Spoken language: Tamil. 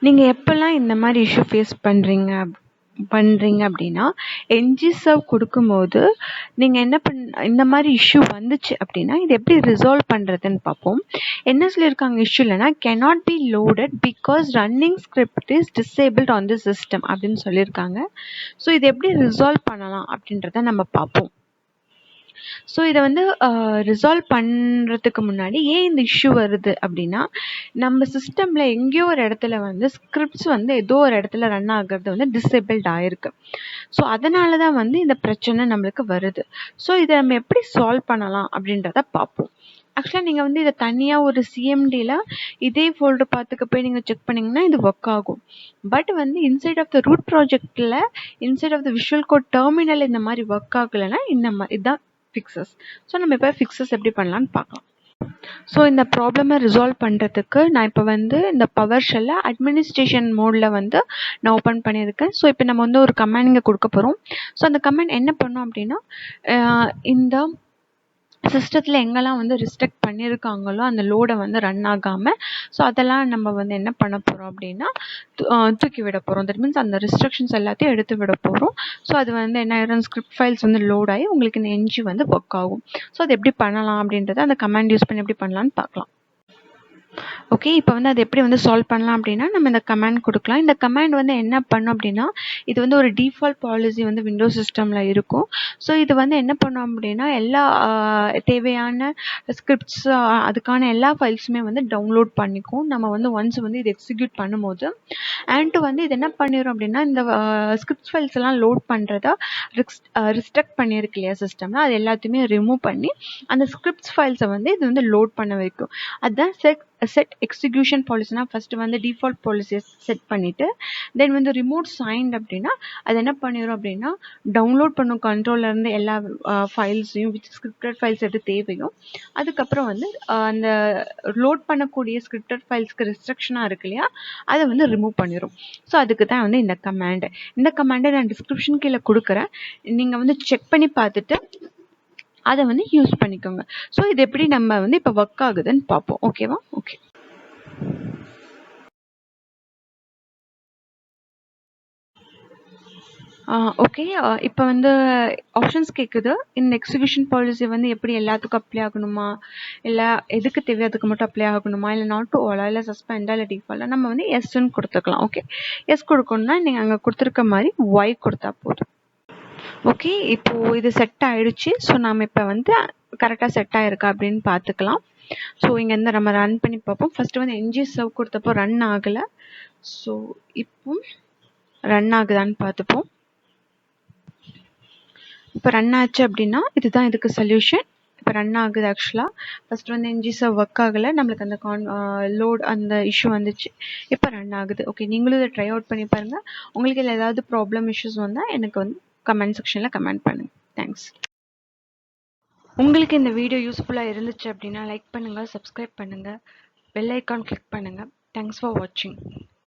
நீங்க எப்பெல்லாம் இந்த மாதிரி இஷ்யூ ஃபேஸ் பண்றீங்க அப்படின்னா ng கொடுக்கும்போது நீங்க இந்த மாதிரி இஷ்யூ வந்துச்சு அப்படின்னா இது எப்படி ரிசால்வ் பண்றதுன்னு பார்ப்போம். என்ன சொல்லியிருக்காங்க இஷ்யூலனா cannot be loaded because running script is disabled on the system அப்படின்னு சொல்லியிருக்காங்க. ஸோ இதை எப்படி ரிசால்வ் பண்ணலாம் அப்படின்றத நம்ம பார்ப்போம். ஸோ இதை ரிசால்வ் பண்ணுறதுக்கு முன்னாடி ஏன் இந்த இஷ்யூ வருது அப்படின்னா, நம்ம சிஸ்டமில் எங்கேயோ ஒரு இடத்துல ஸ்கிரிப்ட்ஸ் ஏதோ ஒரு இடத்துல ரன் ஆகிறது டிசேபிள்ட் ஆயிருக்கு. ஸோ அதனால தான் இந்த பிரச்சனை நம்மளுக்கு வருது. ஸோ இதை நம்ம எப்படி சால்வ் பண்ணலாம் அப்படின்றத பார்ப்போம். ஆக்சுவலாக நீங்கள் இதை தனியாக ஒரு சிஎம்டியில் இதே ஃபோல்டர் பார்த்துக்க போய் நீங்கள் செக் பண்ணிங்கன்னா இது ஒர்க் ஆகும். But inside of the root ப்ராஜெக்டில் inside of the visual code terminal இந்த மாதிரி ஒர்க் ஆகலைன்னா இதுதான் ஃபிக்ஸஸ். ஸோ நம்ம இப்போ ஃபிக்ஸஸ் எப்படி பண்ணலான்னு பார்க்கலாம். ஸோ இந்த ப்ராப்ளமை ரிசால்வ் பண்ணுறதுக்கு நான் இப்போ இந்த பவர் ஷெல்லை அட்மினிஸ்ட்ரேஷன் மோடில் நான் ஓப்பன் பண்ணியிருக்கேன். ஸோ இப்போ நம்ம ஒரு கமாண்ட் இங்கே கொடுக்க போகிறோம். ஸோ அந்த கமாண்ட் என்ன பண்ணோம் அப்படின்னா, இந்த சிஸ்டத்தில் எங்கெல்லாம் ரிஸ்ட்ரிக்ட் பண்ணியிருக்காங்களோ அந்த லோடை ரன் ஆகாமல், ஸோ அதெல்லாம் நம்ம என்ன பண்ண போகிறோம் அப்படின்னா தூக்கி விட போகிறோம். தட் மீன்ஸ் அந்த ரெஸ்ட்ரிக்ஷன்ஸ் எல்லாத்தையும் எடுத்து விட போகிறோம். ஸோ அது என்ன ஆயிரும், ஸ்கிரிப்ட் ஃபைல்ஸ் லோட் ஆகி உங்களுக்கு இந்த ng ஒர்க் ஆகும். ஸோ அது எப்படி பண்ணலாம் அப்படின்றத அந்த கமாண்ட் யூஸ் பண்ணி எப்படி பண்ணலான்னு பார்க்கலாம். ஓகே, இப்போ அது எப்படி சால்வ் பண்ணலாம் அப்படின்னா, நம்ம இந்த கமாண்ட் கொடுக்கலாம். இந்த கமாண்ட் என்ன பண்ணும் அப்படின்னா, இது ஒரு டிஃபால்ட் பாலிசி விண்டோஸ் சிஸ்டமில் இருக்கும். ஸோ இது என்ன பண்ணோம் அப்படின்னா, எல்லா தேவையான ஸ்கிரிப்ட்ஸ் அதுக்கான எல்லா ஃபைல்ஸுமே டவுன்லோட் பண்ணிக்கும். நம்ம ஒன்ஸ் இது எக்ஸிக்யூட் பண்ணும்போது அண்ட் இது என்ன பண்ணிடும் அப்படின்னா, இந்த ஸ்கிரிப்ட் ஃபைல்ஸ் எல்லாம் லோட் பண்ணுறதா ரிஸ்ட்ரிக்ட் பண்ணியிருக்கு இல்லையா சிஸ்டமில், அது எல்லாத்தையுமே ரிமூவ் பண்ணி அந்த ஸ்கிரிப்ட்ஸ் ஃபைல்ஸை இது லோட் பண்ண வைக்கும். அதுதான் செட் எக்ஸிக்யூஷன் பாலிசினா ஃபர்ஸ்ட் டிஃபால்ட் பாலிசியை செட் பண்ணிட்டு தென் ரிமோட் சைன்ட் அப்படின்னா அது என்ன பண்ணிடும் அப்படின்னா டவுன்லோட் பண்ணும் கண்ட்ரோல்ல இருந்து எல்லா ஃபைல்ஸையும் ஸ்கிரிப்டட் ஃபைல்ஸ் எது தேவையோ, அதுக்கப்புறம் அந்த லோட் பண்ணக்கூடிய ஸ்கிரிப்டட் ஃபைல்ஸ்க்கு ரெஸ்ட்ரிக்ஷனாக இருக்கு இல்லையா, அதை ரிமூவ் பண்ணிடும். ஸோ அதுக்கு தான் இந்த கமாண்டை நான் டிஸ்கிரிப்ஷன் கீழே கொடுக்குறேன். நீங்கள் செக் பண்ணி பார்த்துட்டு அதை யூஸ் பண்ணிக்கோங்க. ஸோ இது எப்படி நம்ம இப்போ ஒர்க் ஆகுதுன்னு பார்ப்போம். ஓகேவா? Okay, okay. இப்போ ஆப்ஷன்ஸ் கேட்குது. இந்த எக்ஸிக்யூஷன் பாலிசி எப்படி எல்லாத்துக்கும் அப்ளை ஆகணுமா, இல்லை எதுக்கு தேவையோ அதுக்கு மட்டும் அப்ளை ஆகணுமா, இல்லை நாட் டு ஆலா, இல்லை சஸ்பெண்டா, இல்லை டிஃபால்ட்டா, நம்ம எஸ்ன்னு கொடுத்துக்கலாம். ஓகே, எஸ் கொடுக்கணும்னா நீங்கள் அங்கே கொடுத்துருக்க மாதிரி ஒய் கொடுத்தா போதும். ஓகே, இப்போது இது செட் ஆகிடுச்சு. ஸோ நாம் இப்போ கரெக்டாக செட் ஆகிருக்கா அப்படின்னு பார்த்துக்கலாம். ஸோ இங்கேருந்து நம்ம ரன் பண்ணி பார்ப்போம். ஃபஸ்ட்டு ng சர்வ் கொடுத்தப்போ ரன் ஆகலை. ஸோ இப்போ ரன் ஆகுதான்னு பார்த்துப்போம். இப்போ ரன் ஆச்சு அப்படின்னா இதுதான் இதுக்கு சொல்யூஷன். இப்போ ரன் ஆகுது. ஆக்சுவலாக ஃபஸ்ட்டு ng சர்வ் ஒர்க் ஆகலை, நம்மளுக்கு அந்த லோட் அந்த இஷ்யூ வந்துச்சு. இப்போ ரன் ஆகுது. ஓகே, நீங்களும் இதை ட்ரை அவுட் பண்ணி பாருங்கள். உங்களுக்கு இதில் ஏதாவது ப்ராப்ளம் இஷ்யூஸ் வந்தால் எனக்கு கமெண்ட் செக்ஷனில் கமெண்ட் பண்ணுங்கள். தேங்க்ஸ். உங்களுக்கு இந்த வீடியோ யூஸ்ஃபுல்லாக இருந்துச்சு அப்படின்னா லைக் பண்ணுங்கள், சப்ஸ்கிரைப் பண்ணுங்கள், பெல் ஐக்கான் கிளிக் பண்ணுங்கள். தேங்க்ஸ் ஃபார் வாட்சிங்.